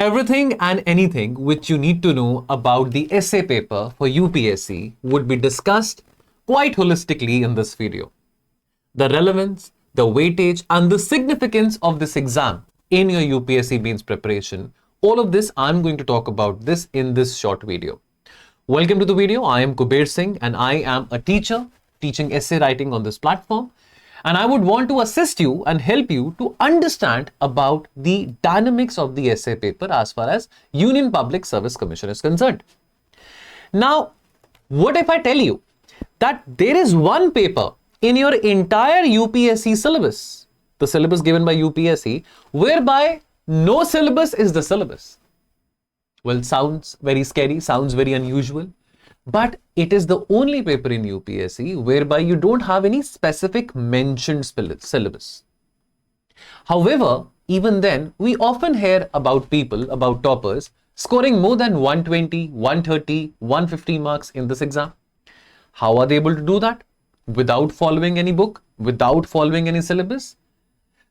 Everything and anything which you need to know about the essay paper for UPSC would be discussed quite holistically in this video. The relevance, the weightage, and the significance of this exam in your UPSC Mains preparation, all of this I'm going to talk about this in this short video. Welcome to the video. I am Kuuber Sir and I am a teacher teaching essay writing on this platform. And I would want to assist you and help you to understand about the dynamics of the essay paper as far as Union Public Service Commission is concerned. Now, what if I tell you that there is one paper in your entire UPSC syllabus, the syllabus given by UPSC, whereby no syllabus is the syllabus? Well, it sounds very scary, sounds very unusual. But it is the only paper in UPSC whereby you don't have any specific mentioned syllabus. However, even then, we often hear about people, about toppers, scoring more than 120, 130, 150 marks in this exam. How are they able to do that? Without following any book, without following any syllabus?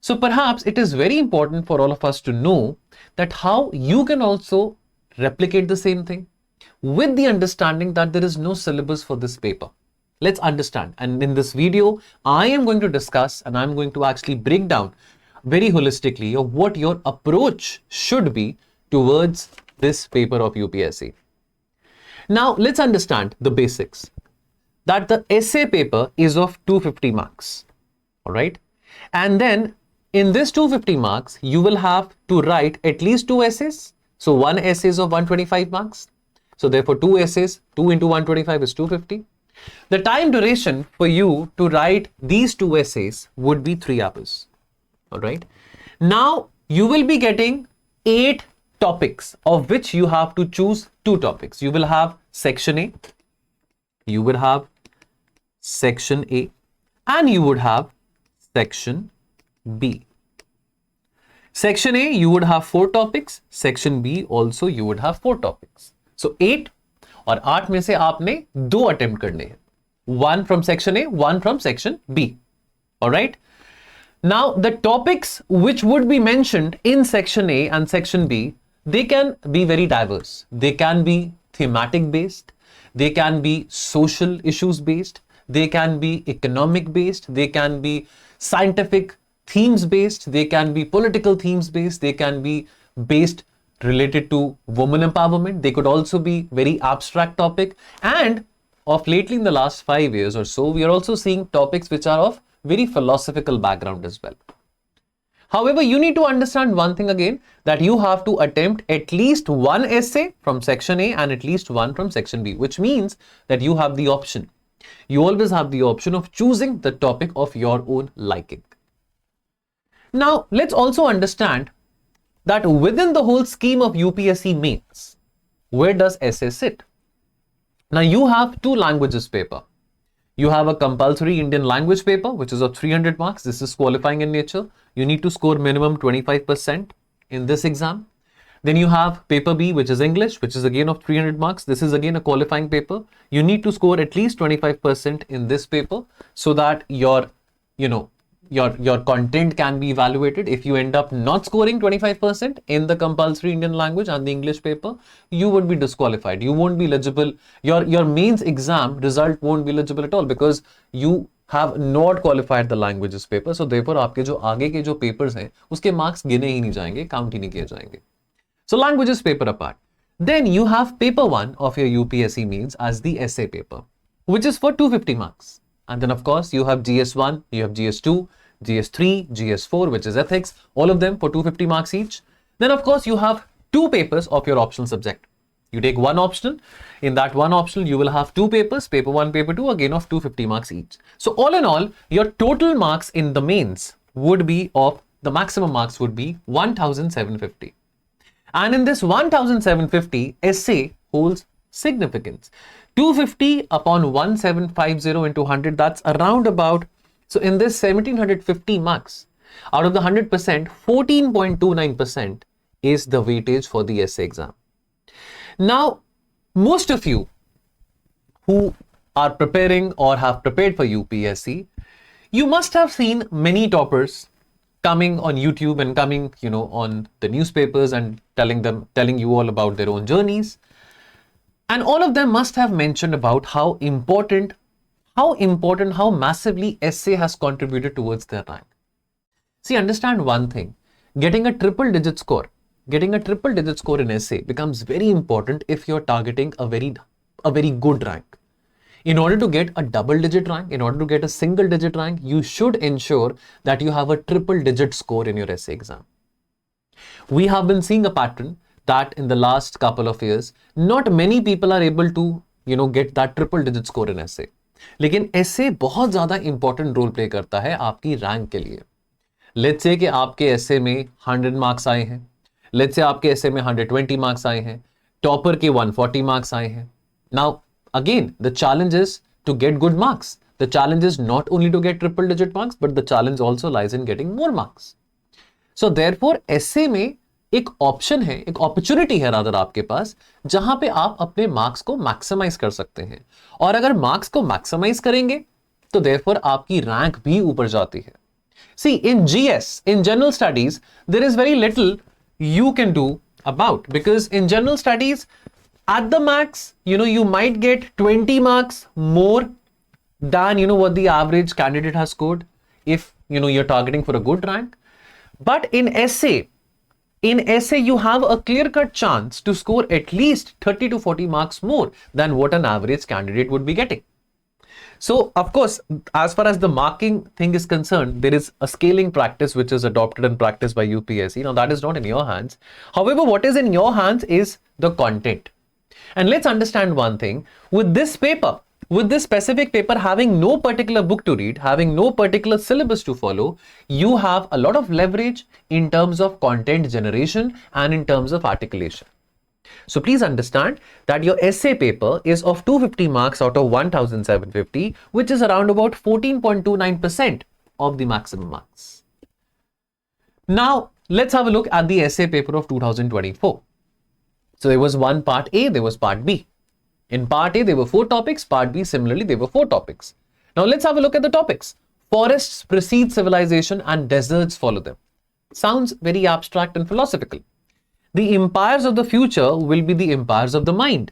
So perhaps it is very important for all of us to know that how you can also replicate the same thing, with the understanding that there is no syllabus for this paper. Let's understand. And in this video, I am going to discuss and I'm going to actually break down very holistically of what your approach should be towards this paper of UPSC. Now, let's understand the basics. That the essay paper is of 250 marks. All right. And then in this 250 marks, you will have to write at least 2 essays. So one essay is of 125 marks. So therefore 2 essays, 2 into 125 is 250. The time duration for you to write these 2 essays would be 3 hours. All right. Now you will be getting 8 topics of which you have to choose 2 topics. You will have section A, you will have section A, and you would have section B. Section A, you would have 4 topics. Section B also you would have 4 topics. So 8 और 8 में से आपने 2 attempt करने हैं. 1 from section A, 1 from section B. Alright? Now the topics which would be mentioned in section A and section B, they can be very diverse. They can be thematic based. They can be social issues based. They can be economic based. They can be scientific themes based. They can be political themes based. They can be based related to women empowerment. They could also be very abstract topic. And of lately in the last 5 years or so, we are also seeing topics which are of very philosophical background as well. However, you need to understand one thing again, that you have to attempt at least 1 essay from section A and at least 1 from section B, which means that you have the option. You always have the option of choosing the topic of your own liking. Now, let's also understand that within the whole scheme of UPSC Mains, where does essay sit? Now you have 2 languages paper. You have a compulsory Indian language paper, which is of 300 marks. This is qualifying in nature. You need to score minimum 25% in this exam. Then you have paper B, which is English, which is again of 300 marks. This is again a qualifying paper. You need to score at least 25% in this paper so that your content can be evaluated. If you end up not scoring 25% in the compulsory Indian language and the English paper, you would be disqualified. You won't be eligible. Your mains exam result won't be eligible at all because you have not qualified the languages paper. So therefore, आपके जो आगे के जो papers हैं, उसके marks गिने ही नहीं जाएंगे, count ही नहीं किए जाएंगे. So languages paper apart. Then you have paper 1 of your UPSC Mains as the essay paper, which is for 250 marks. And then of course, you have GS1, you have GS2, GS3, GS4, which is ethics, all of them for 250 marks each. Then of course, you have 2 papers of your optional subject. You take 1 optional. In that 1 optional, you will have 2 papers, paper 1, paper 2, again of 250 marks each. So all in all, your total marks in the mains would be of, the maximum marks would be 1750. And in this 1750, essay holds significance. 250 upon 1750 into 100, that's around about, so in this 1750 marks, out of the 100%, 14.29% is the weightage for the essay exam. Now, most of you who are preparing or have prepared for UPSC, you must have seen many toppers coming on YouTube and coming, on the newspapers and telling you all about their own journeys. And all of them must have mentioned about how massively essay has contributed towards their rank. See, understand one thing. Getting a triple digit score in essay becomes very important if you're targeting a very good rank. In order to get a double digit rank, in order to get a single digit rank, you should ensure that you have a triple digit score in your essay exam. We have been seeing a pattern that in the last couple of years, not many people are able to, get that triple digit score in essay. लेकिन essay बहुत ज़्यादा important role play करता है आपकी rank के लिए. Let's say कि आपके essay में 100 marks आए हैं. Let's say आपके essay में 120 marks आए हैं. Topper के 140 marks आए हैं. Now, again, the challenge is to get good marks. The challenge is not only to get triple digit marks, but the challenge also lies in getting more marks. So therefore, essay में एक option है, एक opportunity है rather आपके पास, जहां पे आप अपने मार्क्स को मैक्सिमाइज कर सकते हैं. और अगर मार्क्स को मैक्सिमाइज करेंगे तो देयरफॉर आपकी रैंक भी ऊपर जाती है. See in GS, in general studies, there is very little you can do about, because in general studies at the max you might get 20 marks more than what the average candidate has scored if you're targeting for a good rank. But in essay you have a clear-cut chance to score at least 30 to 40 marks more than what an average candidate would be getting. So, of course, as far as the marking thing is concerned, there is a scaling practice which is adopted and practiced by UPSC. Now, that is not in your hands. However, what is in your hands is the content. And let's understand one thing. With this paper, with this specific paper having no particular book to read, having no particular syllabus to follow, you have a lot of leverage in terms of content generation and in terms of articulation. So please understand that your essay paper is of 250 marks out of 1750, which is around about 14.29% of the maximum marks. Now, let's have a look at the essay paper of 2024. So there was one part A, there was part B. In part A, there were 4 topics. Part B, similarly, there were 4 topics. Now, let's have a look at the topics. Forests precede civilization and deserts follow them. Sounds very abstract and philosophical. The empires of the future will be the empires of the mind.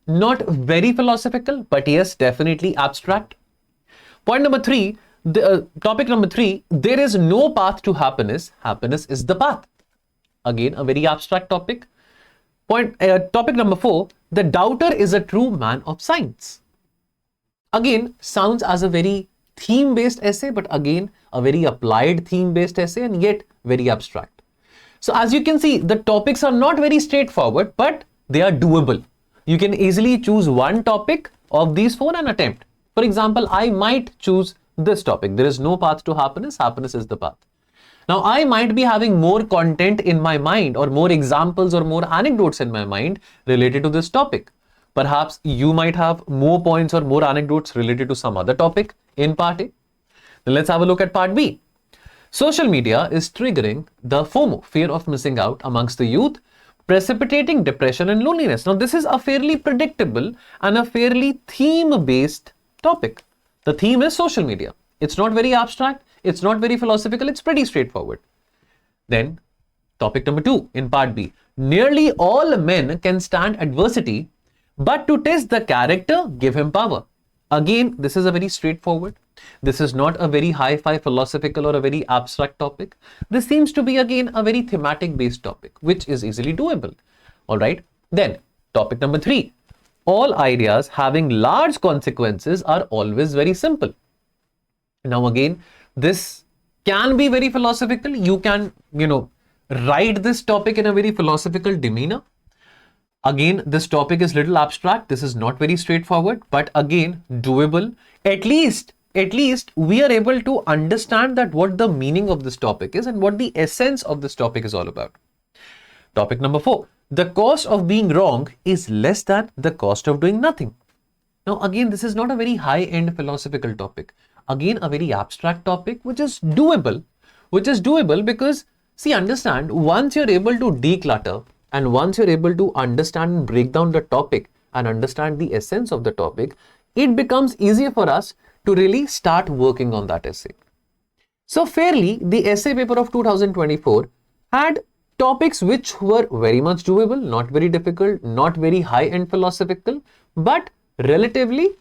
Not very philosophical, but yes, definitely abstract. Point number 3, topic number 3, there is no path to happiness. Happiness is the path. Again, a very abstract topic. Topic number 4, the doubter is a true man of science. Again, sounds as a very theme-based essay, but again, a very applied theme-based essay and yet very abstract. So as you can see, the topics are not very straightforward, but they are doable. You can easily choose one topic of these 4 and attempt. For example, I might choose this topic. There is no path to happiness. Happiness is the path. Now, I might be having more content in my mind or more examples or more anecdotes in my mind related to this topic. Perhaps you might have more points or more anecdotes related to some other topic in part A. Then let's have a look at part B. Social media is triggering the FOMO, fear of missing out, amongst the youth, precipitating depression and loneliness. Now, this is a fairly predictable and a fairly theme-based topic. The theme is social media. It's not very abstract. It's not very philosophical. It's pretty straightforward. Then, topic number 2 in part B. Nearly all men can stand adversity, but to test the character, give him power. Again, this is a very straightforward. This is not a very hi-fi philosophical or a very abstract topic. This seems to be again a very thematic based topic, which is easily doable. All right. Then topic number 3, all ideas having large consequences are always very simple. Now again, this can be very philosophical. You can, write this topic in a very philosophical demeanor. Again, this topic is little abstract. This is not very straightforward, but again, doable. At least we are able to understand that what the meaning of this topic is and what the essence of this topic is all about. Topic number 4, the cost of being wrong is less than the cost of doing nothing. Now, again, this is not a very high-end philosophical topic. Again, a very abstract topic, which is doable because, see, understand, once you're able to declutter and once you're able to understand and break down the topic and understand the essence of the topic, it becomes easier for us to really start working on that essay. So fairly, the essay paper of 2024 had topics which were very much doable, not very difficult, not very high-end philosophical, but relatively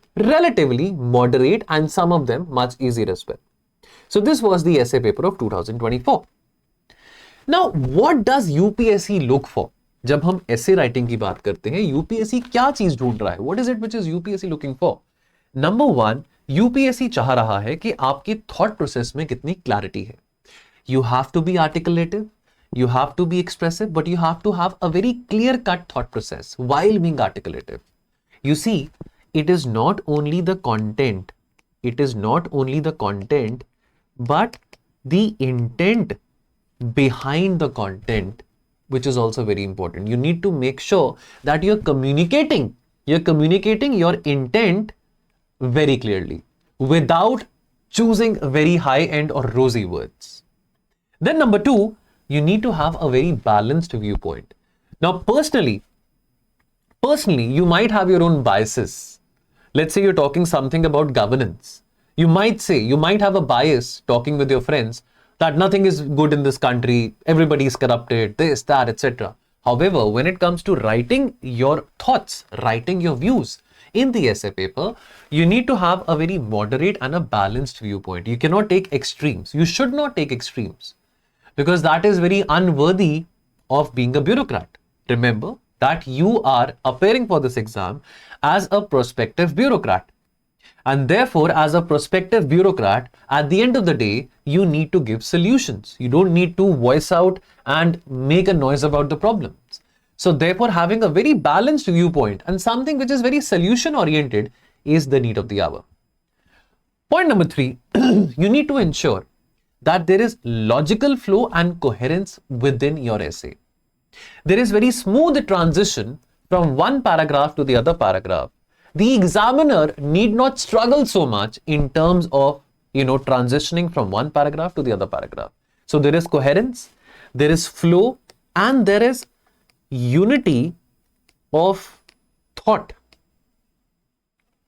moderate, and some of them much easier as well. So this was the essay paper of 2024. Now, what does UPSC look for? जब हम essay writing की बात करते हैं, UPSC क्या चीज ढूंढ रहा है? What is it which is UPSC looking for? Number one, UPSC चाह रहा है कि आपकी thought process में कितनी clarity है. You have to be articulative, you have to be expressive, but you have to have a very clear-cut thought process while being articulative. You see, it is not only the content, but the intent behind the content, which is also very important. You need to make sure that you're communicating your intent very clearly without choosing very high-end or rosy words. Then number two, you need to have a very balanced viewpoint. Now, personally, you might have your own biases. Let's say you're talking something about governance. You might have a bias talking with your friends that nothing is good in this country, everybody is corrupted, this, that, etc. However, when it comes to writing your thoughts, writing your views in the essay paper, you need to have a very moderate and a balanced viewpoint. You cannot take extremes. You should not take extremes, because that is very unworthy of being a bureaucrat. Remember that you are appearing for this exam as a prospective bureaucrat. And therefore, as a prospective bureaucrat, at the end of the day, you need to give solutions. You don't need to voice out and make a noise about the problems. So therefore, having a very balanced viewpoint and something which is very solution oriented is the need of the hour. Point number three, you need to ensure that there is logical flow and coherence within your essay. There is very smooth transition from one paragraph to the other paragraph. The examiner need not struggle so much in terms of, transitioning from one paragraph to the other paragraph. So there is coherence, there is flow, and there is unity of thought.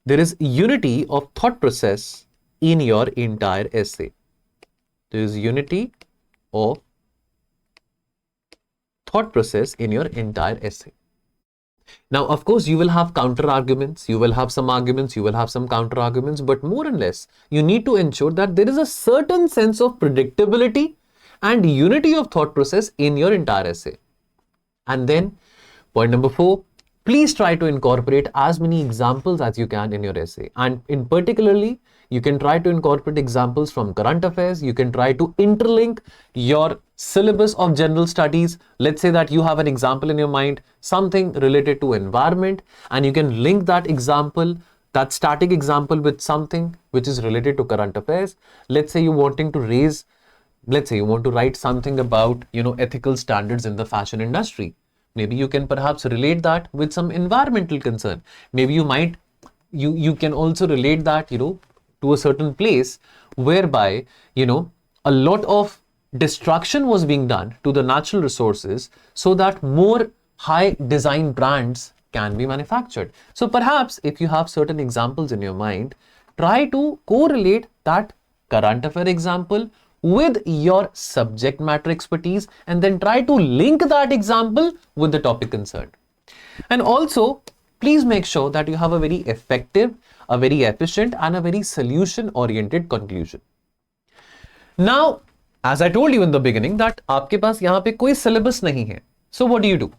There is unity of thought process in your entire essay. There is unity of thought process in your entire essay. Now, of course, you will have counter arguments, you will have some arguments, you will have some counter arguments, but more or less, you need to ensure that there is a certain sense of predictability and unity of thought process in your entire essay. And then, point number four, please try to incorporate as many examples as you can in your essay. And in particularly, you can try to incorporate examples from current affairs. You can try to interlink your syllabus of general studies. Let's say that you have an example in your mind, something related to environment, and you can link that example, that static example, with something which is related to current affairs. Let's say you want to write something about, ethical standards in the fashion industry. Maybe you can perhaps relate that with some environmental concern. Maybe you can also relate that, to a certain place whereby, a lot of destruction was being done to the natural resources so that more high design brands can be manufactured. So perhaps if you have certain examples in your mind, try to correlate that current affair example with your subject matter expertise, and then try to link that example with the topic concerned. And also, please make sure that you have a very effective, a very efficient, and a very solution-oriented conclusion. Now, as I told you in the beginning that आपके पास यहाँ पे कोई syllabus नहीं है. So what do?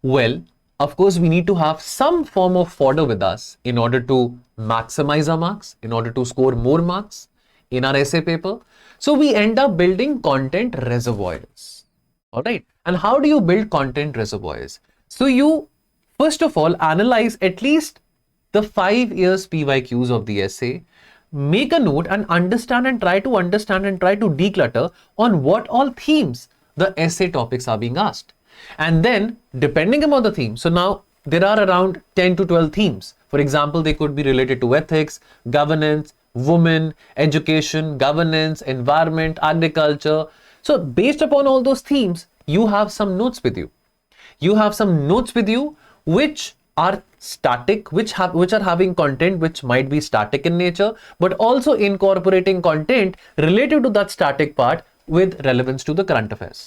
Well, of course, we need to have some form of fodder with us in order to maximize our marks, in order to score more marks in our essay paper. So we end up building content reservoirs. All right. And how do you build content reservoirs? So you, first of all, analyze at least the 5 years PYQs of the essay, make a note and understand and try to declutter on what all themes the essay topics are being asked. And then depending upon the theme, so now there are around 10 to 12 themes. For example, they could be related to ethics, governance, women, education, governance, environment, agriculture. So based upon all those themes, you have some notes with you. You have some notes with you which are static, which are having content which might be static in nature, but also incorporating content related to that static part with relevance to the current affairs.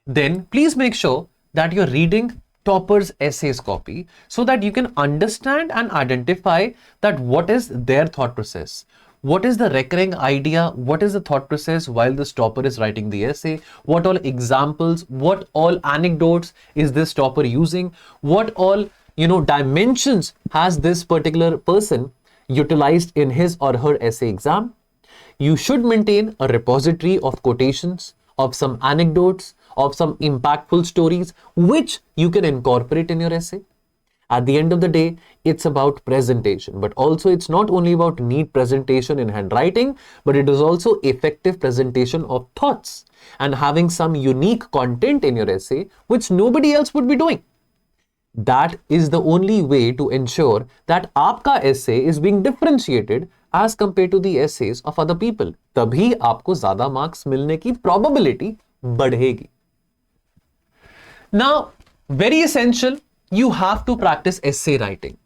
Then please make sure that you're reading toppers essays copy so that you can understand and identify that what is their thought process. What is the recurring idea? What is the thought process while this topper is writing the essay? What all examples, what all anecdotes is this topper using? What all, dimensions has this particular person utilized in his or her essay exam? You should maintain a repository of quotations, of some anecdotes, of some impactful stories, which you can incorporate in your essay. At the end of the day, it's about presentation, but also it's not only about neat presentation in handwriting, but it is also effective presentation of thoughts and having some unique content in your essay, which nobody else would be doing. That is the only way to ensure that आपका essay is being differentiated as compared to the essays of other people. तभी आपको ज़्यादा marks मिलने की probability बढ़ेगी. Now, very essential, you have to practice essay writing.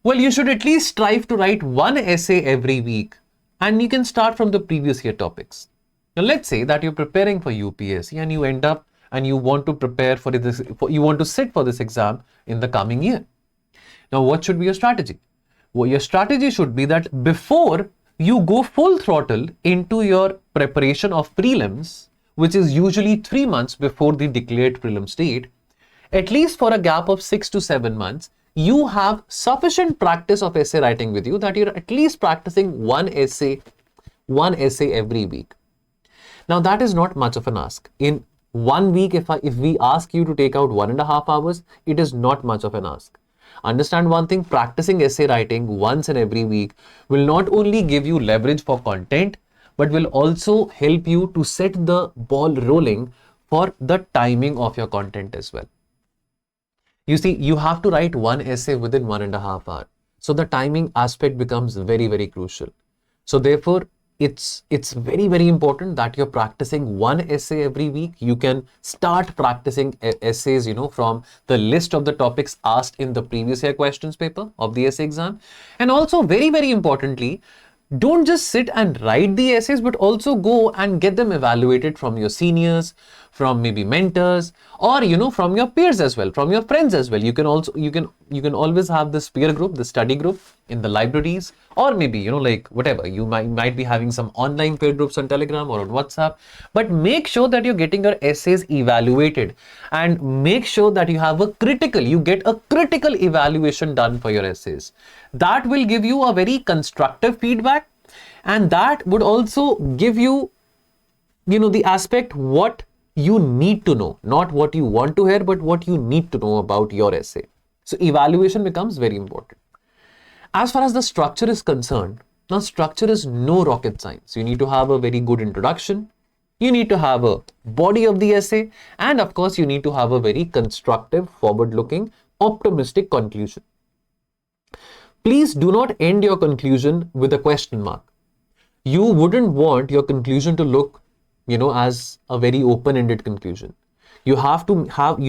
Well, you should at least strive to write one essay every week, and you can start from the previous year topics. Now, let's say that you're preparing for UPSC and you end up and you want to prepare for this, you want to sit for this exam in the coming year. Now, what should be your strategy? Well, your strategy should be that before you go full throttle into your preparation of prelims, which is usually 3 months before the declared prelims date, at least for a gap of 6 to 7 months, you have sufficient practice of essay writing with you that you're at least practicing one essay every week. Now, that is not much of an ask. In 1 week, if we ask you to take out 1.5 hours, it is not much of an ask. Understand one thing, practicing essay writing once and every week will not only give you leverage for content, but will also help you to set the ball rolling for the timing of your content as well. You see, you have to write one essay within 1.5 hours. So the timing aspect becomes very, very crucial. So therefore, it's very, very important that you're practicing one essay every week. You can start practicing essays, from the list of the topics asked in the previous year questions paper of the essay exam. And also very, very importantly, don't just sit and write the essays, but also go and get them evaluated from your seniors, from maybe mentors, or from your peers as well, from your friends as well. You can always have this peer group, the study group in the libraries, or maybe like whatever, you might be having some online peer groups on Telegram or on WhatsApp. But make sure that you're getting your essays evaluated, and make sure that you get a critical evaluation done for your essays. That will give you a very constructive feedback, and that would also give you the aspect what you need to know, not what you want to hear, but what you need to know about your essay. So evaluation becomes very important. As far as the structure is concerned, now structure is no rocket science. You need to have a very good introduction. You need to have a body of the essay. And of course, you need to have a very constructive, forward-looking, optimistic conclusion. Please do not end your conclusion with a question mark. You wouldn't want your conclusion to look, as a very open-ended conclusion. You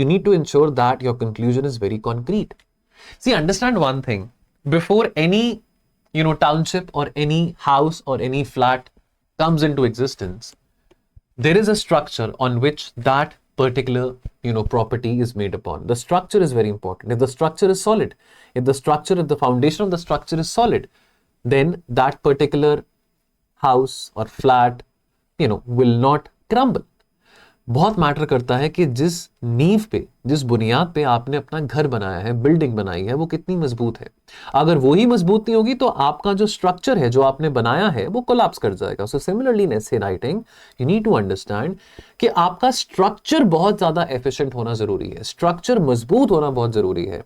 need to ensure that your conclusion is very concrete. See, understand one thing. Before any, township or any house or any flat comes into existence, there is a structure on which that particular, property is made upon. The structure is very important. If the structure is solid, if the foundation of the structure is solid, then that particular house or flat, will not crumble. बहुत matter करता है कि जिस नींव पे, जिस बुनियाद पे आपने अपना घर बनाया है, बिल्डिंग बनाई है, वो कितनी मजबूत है. अगर वो ही मजबूत नहीं होगी तो आपका जो स्ट्रक्चर है, जो आपने बनाया है, वो कोलैप्स कर जाएगा. So similarly in essay writing you need to understand कि आपका स्ट्रक्चर बहुत ज्यादा एफिशिएंट होना जरूरी है, स्ट्रक्चर मजबूत होना बहुत जरूरी है.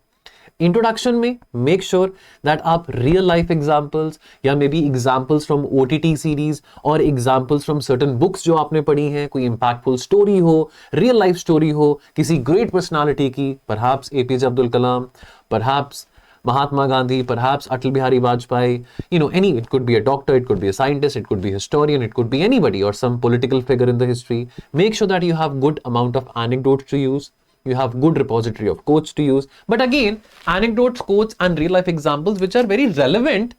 इंट्रोडक्शन में मेक श्योर दैट आप रियल लाइफ एग्जांपल्स या may be examples from OTT series और एग्जांपल्स फ्रॉम सर्टेन बुक्स जो आपने पढ़ी हैं, कोई इंपैक्टफुल स्टोरी हो, रियल लाइफ स्टोरी हो, किसी ग्रेट पर्सनालिटी की, perhaps APJ Abdul Kalam, perhaps Mahatma Gandhi, perhaps Atal Bihari Vajpayee, it could be a doctor, it could be a scientist, it could be a historian, it could be anybody or some political figure in the history. Make sure that you have good amount of anecdotes to use. You have good repository of quotes to use. But again, anecdotes, quotes, and real life examples which are very relevant,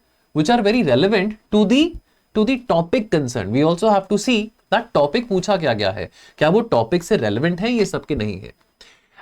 to the topic concerned. We also have to see that topic पूछा क्या गया है, क्या वो topic से relevant है, ये सबके नहीं है.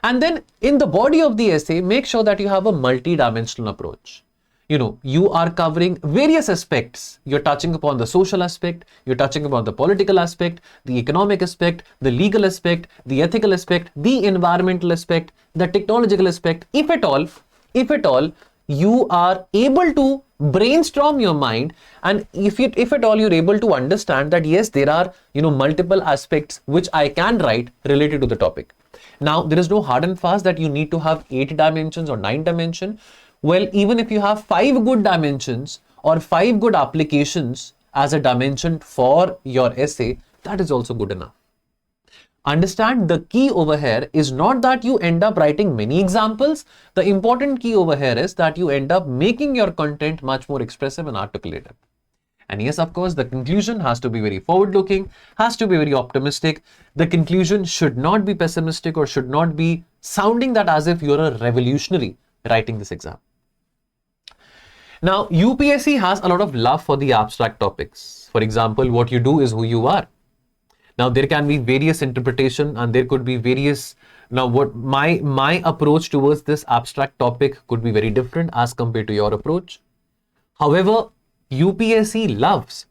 And then in the body of the essay, make sure that you have a multi-dimensional approach. You are covering various aspects. You're touching upon the social aspect, you're touching upon the political aspect, the economic aspect, the legal aspect, the ethical aspect, the environmental aspect, the technological aspect. If at all, you are able to brainstorm your mind, and if at all you're able to understand that yes, there are multiple aspects which I can write related to the topic. Now, there is no hard and fast that you need to have 8 dimensions or 9 dimensions. Well, even if you have 5 good dimensions or 5 good applications as a dimension for your essay, that is also good enough. Understand, the key over here is not that you end up writing many examples. The important key over here is that you end up making your content much more expressive and articulated. And yes, of course, the conclusion has to be very forward-looking, has to be very optimistic. The conclusion should not be pessimistic or should not be sounding that as if you're a revolutionary writing this exam. Now, UPSC has a lot of love for the abstract topics. For example, what you do is who you are. Now, there can be various interpretation and there could be various. Now, what my approach towards this abstract topic could be very different as compared to your approach. However, UPSC loves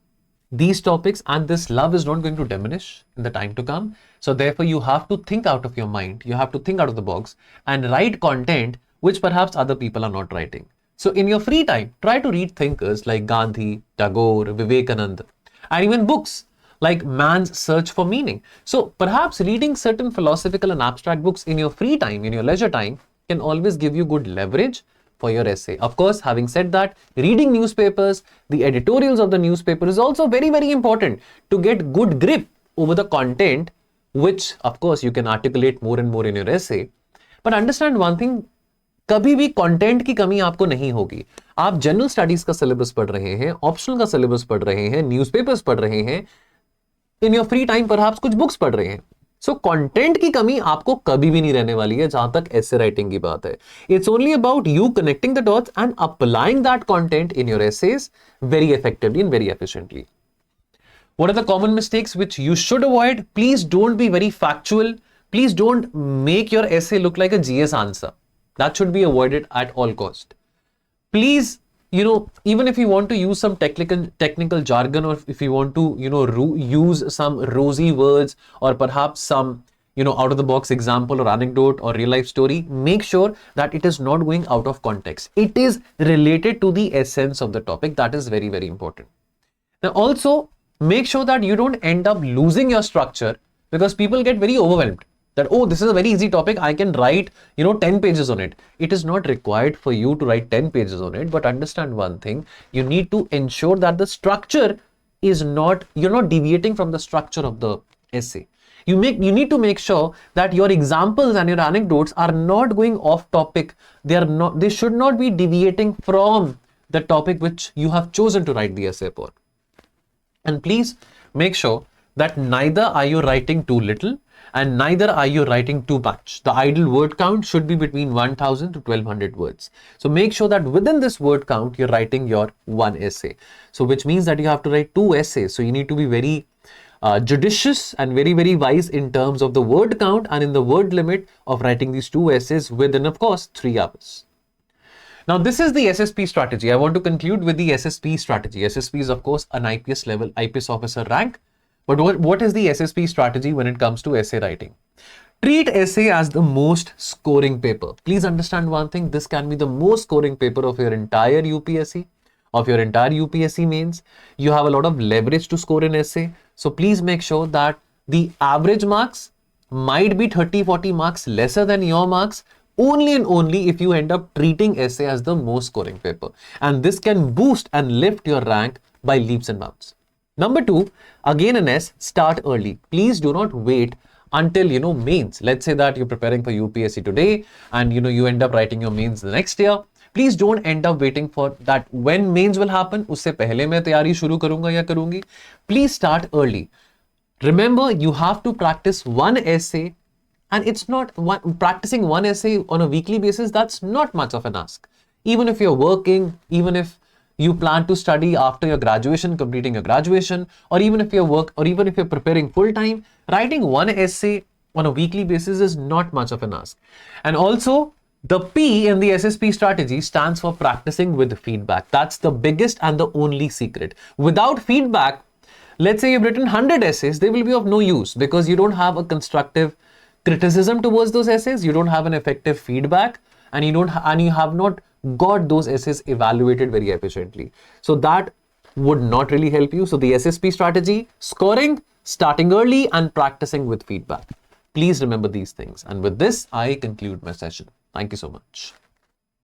these topics and this love is not going to diminish in the time to come. So therefore, you have to think out of your mind. You have to think out of the box and write content which perhaps other people are not writing. So in your free time, try to read thinkers like Gandhi, Tagore, Vivekananda, and even books like Man's Search for Meaning. So perhaps reading certain philosophical and abstract books in your free time, in your leisure time, can always give you good leverage for your essay. Of course, having said that, reading newspapers, the editorials of the newspaper is also very, very important to get good grip over the content, which of course you can articulate more and more in your essay. But understand one thing, कभी भी content की कमी आपको नहीं होगी. आप general studies का syllabus पढ़ रहे हैं, ऑप्शनल का सिलेबस पढ़ रहे हैं, न्यूज़पेपर्स पढ़ रहे हैं, in your free time perhaps कुछ बुक्स पढ़ रहे हैं. सो कंटेंट की कमी आपको कभी भी नहीं रहने वाली है जहां तक एसे राइटिंग की बात है. It's only about you connecting the dots and applying that content in your essays very effectively and very efficiently. What are the common mistakes which you should avoid? Please don't be very factual. Please don't make your essay look like a GS answer. That should be avoided at all cost. Please, even if you want to use some technical jargon, or if you want to, use some rosy words or perhaps some, out of the box example or anecdote or real life story, make sure that it is not going out of context. It is related to the essence of the topic. That is very, very important. Now also, make sure that you don't end up losing your structure, because people get very overwhelmed that, oh, this is a very easy topic, I can write 10 pages on it. It is not required for you to write 10 pages on it, but understand one thing, you need to ensure that the structure is not, you're not deviating from the structure of the essay. You need to make sure that your examples and your anecdotes are not going off topic. They should not be deviating from the topic which you have chosen to write the essay for. And please make sure that neither are you writing too little and neither are you writing too much. The ideal word count should be between 1000 to 1200 words. So make sure that within this word count, you're writing your one essay. So which means that you have to write 2 essays. So you need to be very judicious and very, very wise in terms of the word count and in the word limit of writing these 2 essays within, of course, 3 hours. Now, this is the SSP strategy. I want to conclude with the SSP strategy. SSP is, of course, an IPS level, IPS officer rank. But what is the SSP strategy when it comes to essay writing? Treat essay as the most scoring paper. Please understand one thing. This can be the most scoring paper of your entire UPSC, of your entire UPSC mains. You have a lot of leverage to score an essay. So please make sure that the average marks might be 30-40 marks lesser than your marks, only and only if you end up treating essay as the most scoring paper. And this can boost and lift your rank by leaps and bounds. Number 2, again an S, start early. Please do not wait until, mains. Let's say that you're preparing for UPSC today and, you end up writing your mains the next year. Please don't end up waiting for that when mains will happen. Usse pehle main tayari shuru karunga ya karungi. Please start early. Remember, you have to practice one essay And it's not practicing one essay on a weekly basis, that's not much of an ask. Even if you're working, even if you plan to study after your graduation, completing your graduation, or even if even if you're preparing full time, writing one essay on a weekly basis is not much of an ask. And also, the P in the SSP strategy stands for practicing with feedback. That's the biggest and the only secret. Without feedback, let's say you've written 100 essays, they will be of no use because you don't have a constructive criticism towards those essays, you don't have an effective feedback, and you have not got those essays evaluated very efficiently. So that would not really help you. So the SSP strategy, scoring, starting early, and practicing with feedback. Please remember these things. And with this, I conclude my session. Thank you so much.